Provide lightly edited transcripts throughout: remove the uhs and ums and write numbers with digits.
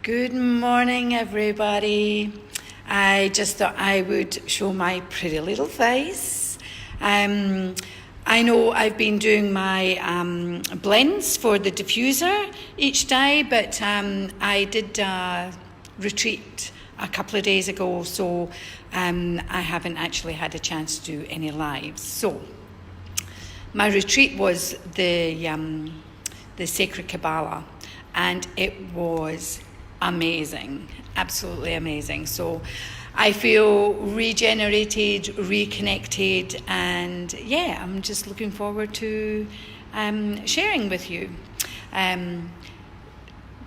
Good morning, everybody. I just thought I would show my pretty little face. I know I've been doing my blends for the diffuser each day, but I did a retreat a couple of days ago, so I haven't actually had a chance to do any lives. So my retreat was the Sacred Kabbalah, and it was amazing, absolutely amazing. So I feel regenerated, reconnected, and yeah, I'm just looking forward to sharing with you.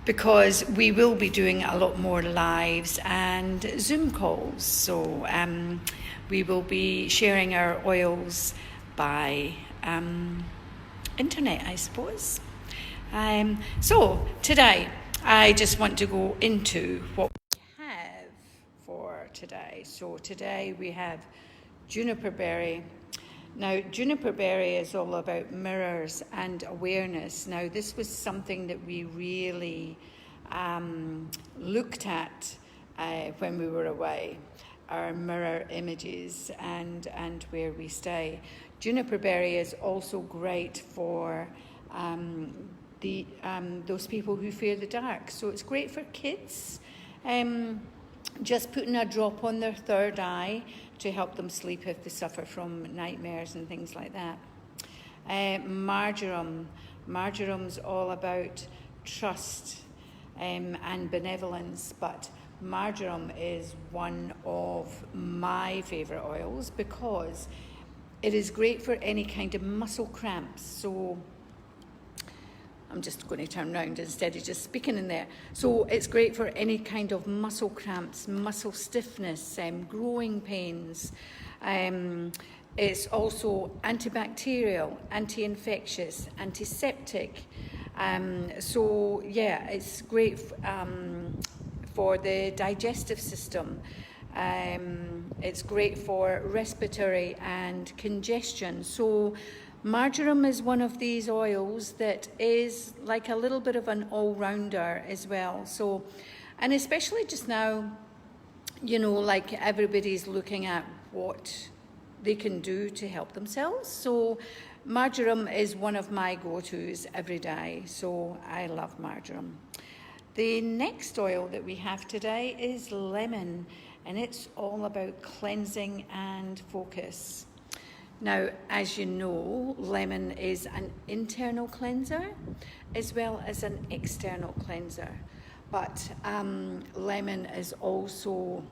Because we will be doing a lot more lives and Zoom calls. So we will be sharing our oils by internet, I suppose. So today, I just want to go into what we have for today. So today we have Juniper Berry. Now, Juniper Berry is all about mirrors and awareness. Now, this was something that we really looked at when we were away, our mirror images and where we stay. Juniper Berry is also great for those people who fear the dark. So it's great for kids. Just putting a drop on their third eye to help them sleep if they suffer from nightmares and things like that. Marjoram. Marjoram's all about trust and benevolence, but marjoram is one of my favourite oils because it is great for any kind of muscle cramps. So I'm just going to turn around instead of just speaking in there. So it's great for any kind of muscle cramps, muscle stiffness, growing pains. It's also antibacterial, anti-infectious, antiseptic. So yeah, it's great for the digestive system. It's great for respiratory and congestion. So marjoram is one of these oils that is like a little bit of an all-rounder as well. So, and especially just now, you know, like everybody's looking at what they can do to help themselves. So marjoram is one of my go-tos every day. So I love marjoram. The next oil that we have today is lemon, and it's all about cleansing and focus. Now, as you know, lemon is an internal cleanser as well as an external cleanser. But lemon is also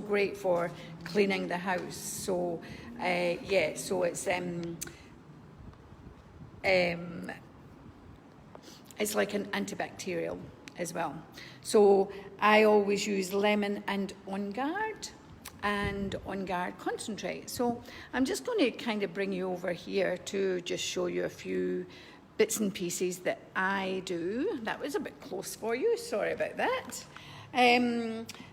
great for cleaning the house. So yeah, so it's like an antibacterial as well. So I always use lemon and On Guard and On Guard concentrate. So I'm just going to kind of bring you over here to just show you a few bits and pieces that I do. That was a bit close for you, sorry about that.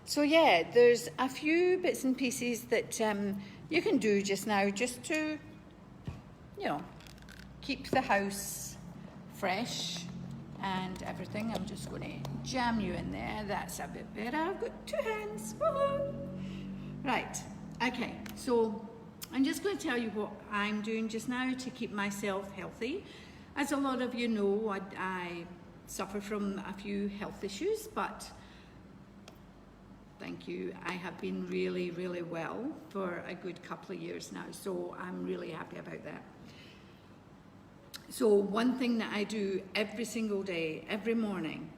So yeah, there's a few bits and pieces that you can do just now just to, you know, keep the house fresh and everything. I'm just going to jam you in there. That's a bit better. I've got two hands. Woo-hoo. Right, okay, so I'm just going to tell you what I'm doing just now to keep myself healthy. As a lot of you know, I suffer from a few health issues, but thank you, I have been really, really well for a good couple of years now, so I'm really happy about that. So one thing that I do every single day, every morning,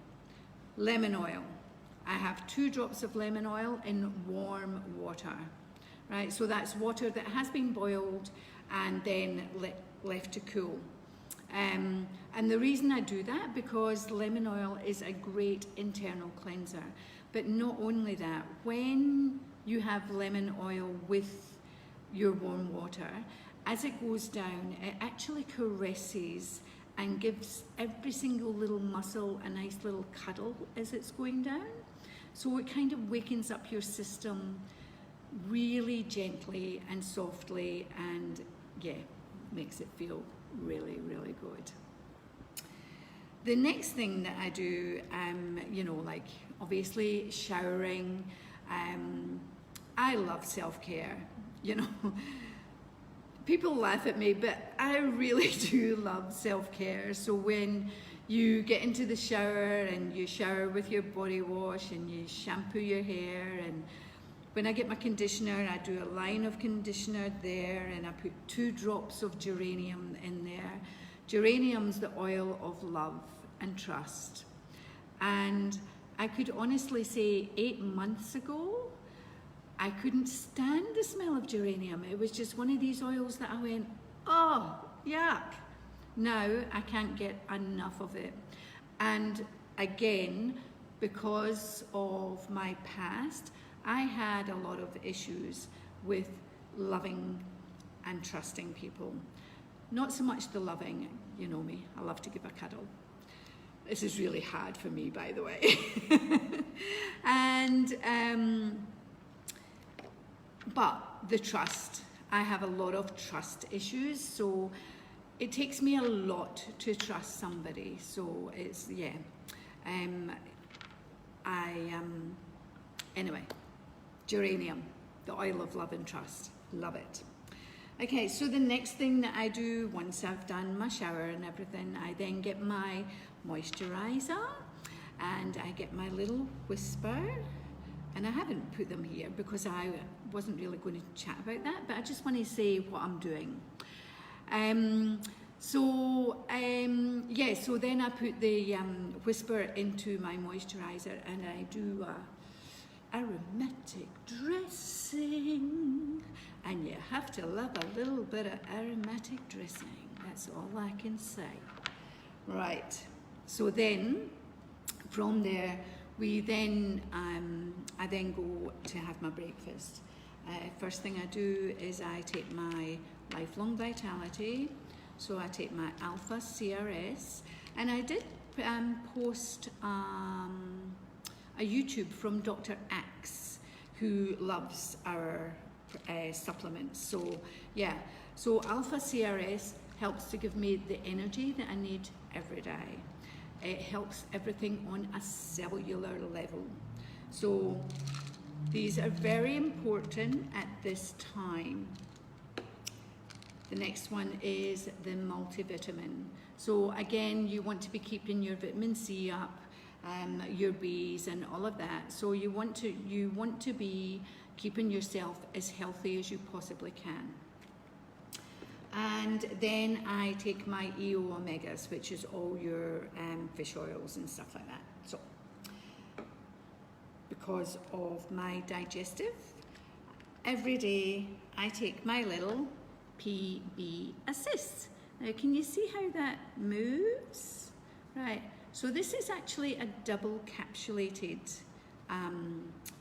lemon oil. I have 2 drops of lemon oil in warm water, right? So that's water that has been boiled and then left to cool. And the reason I do that, because lemon oil is a great internal cleanser. But not only that, when you have lemon oil with your warm water, as it goes down, it actually caresses and gives every single little muscle a nice little cuddle as it's going down. So it kind of wakens up your system really gently and softly, and yeah, makes it feel really, really good. The next thing that I do, you know, like obviously showering. I love self-care, you know. People laugh at me, but I really do love self-care. So when you get into the shower and you shower with your body wash and you shampoo your hair, and when I get my conditioner, I do a line of conditioner there, and I put 2 drops of geranium in there. Geranium's the oil of love and trust. And I could honestly say 8 months ago, I couldn't stand the smell of geranium. It was just one of these oils that I went, oh, yuck. Now I can't get enough of it. And again, because of my past, I had a lot of issues with loving and trusting people. Not so much the loving, you know me, I love to give a cuddle. This is really hard for me, by the way. And, but the trust, I have a lot of trust issues, so it takes me a lot to trust somebody. So it's, yeah, anyway, geranium, the oil of love and trust, love it. Okay, so the next thing that I do once I've done my shower and everything, I then get my moisturizer and I get my little whisper, and I haven't put them here because I wasn't really going to chat about that, but I just want to say what I'm doing. Yeah, so then I put the whisper into my moisturizer and I do aromatic dressing, and you have to love a little bit of aromatic dressing, that's all I can say. Right, so then from there we then I then go to have my breakfast. First thing I do is I take my Lifelong Vitality, so I take my Alpha CRS, and I did post a YouTube from Dr. Axe, who loves our supplements. So yeah, so Alpha CRS helps to give me the energy that I need every day. It helps everything on a cellular level. So these are very important at this time. The next one is the multivitamin. So again, you want to be keeping your vitamin C up, your Bs and all of that. So you want to be keeping yourself as healthy as you possibly can. And then I take my EO omegas, which is all your fish oils and stuff like that. So because of my digestive, every day I take my little PB Assist. Now can you see how that moves? Right, so this is actually a double capsulated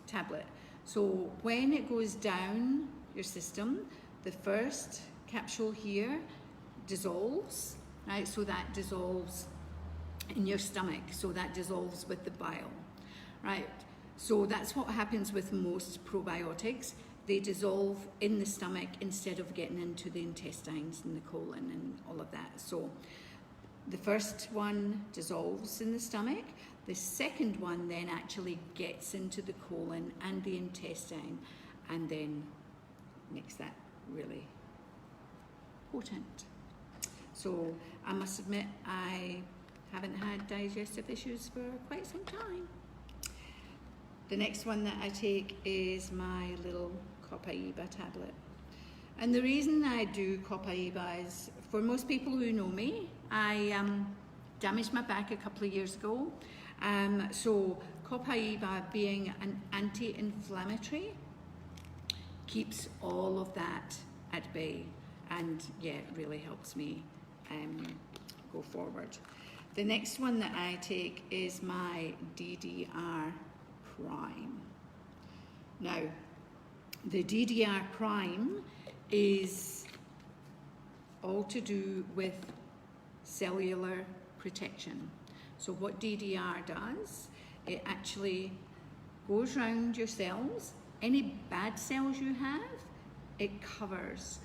tablet. So when it goes down your system, the first capsule here dissolves, right? So that dissolves in your stomach, so that dissolves with the bile, right? So that's what happens with most probiotics. They dissolve in the stomach instead of getting into the intestines and the colon and all of that. So the first one dissolves in the stomach. The second one then actually gets into the colon and the intestine, and then makes that really potent. So I must admit I haven't had digestive issues for quite some time. The next one that I take is my little Copaiba tablet. And the reason I do Copaiba is, for most people who know me, I damaged my back a couple of years ago. So Copaiba, being an anti-inflammatory, keeps all of that at bay, and yeah, it really helps me go forward. The next one that I take is my DDR Prime. Now, the DDR Prime is all to do with cellular protection. So what DDR does, it actually goes around your cells. Any bad cells you have, it covers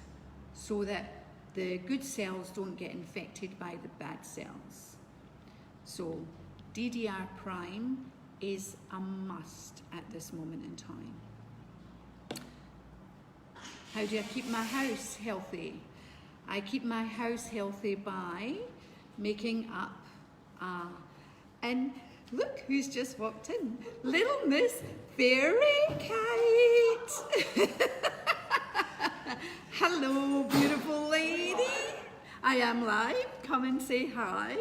so that the good cells don't get infected by the bad cells. So DDR prime is a must at this moment in time. How do I keep my house healthy? I keep my house healthy by making up and look who's just walked in. Little Miss Fairy Kite. Hello, beautiful lady. I am live. Come and say hi.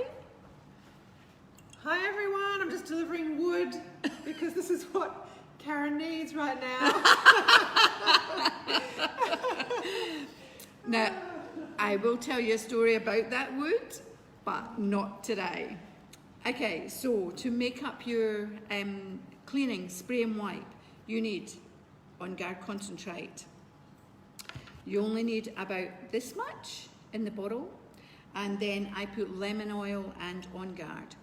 Hi everyone, I'm just delivering wood because this is what Karen needs right now. Now, I will tell you a story about that wood, but not today. Okay, so to make up your cleaning spray and wipe, you need On Guard concentrate. You only need about this much in the bottle, and then I put lemon oil and On Guard.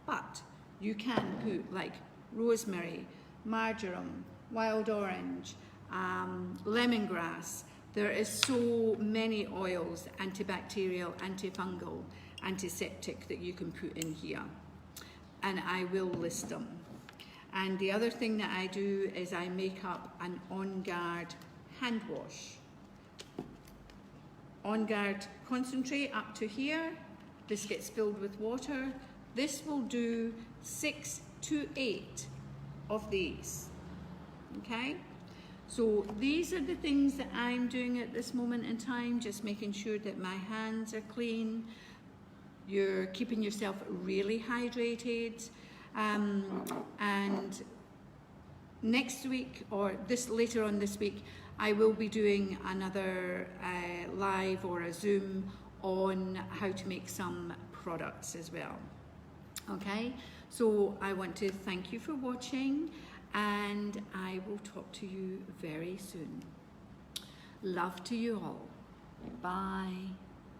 But you can put like rosemary, marjoram, wild orange, lemongrass. There is so many oils, antibacterial, antifungal, antiseptic that you can put in here. And I will list them. And the other thing that I do is I make up an On Guard hand wash. On Guard concentrate up to here. This gets filled with water. This will do 6 to 8 of these, okay? So these are the things that I'm doing at this moment in time, just making sure that my hands are clean. You're keeping yourself really hydrated. And next week, or later on this week, I will be doing another live or a Zoom on how to make some products as well. Okay, so I want to thank you for watching, and I will talk to you very soon. Love to you all. Bye.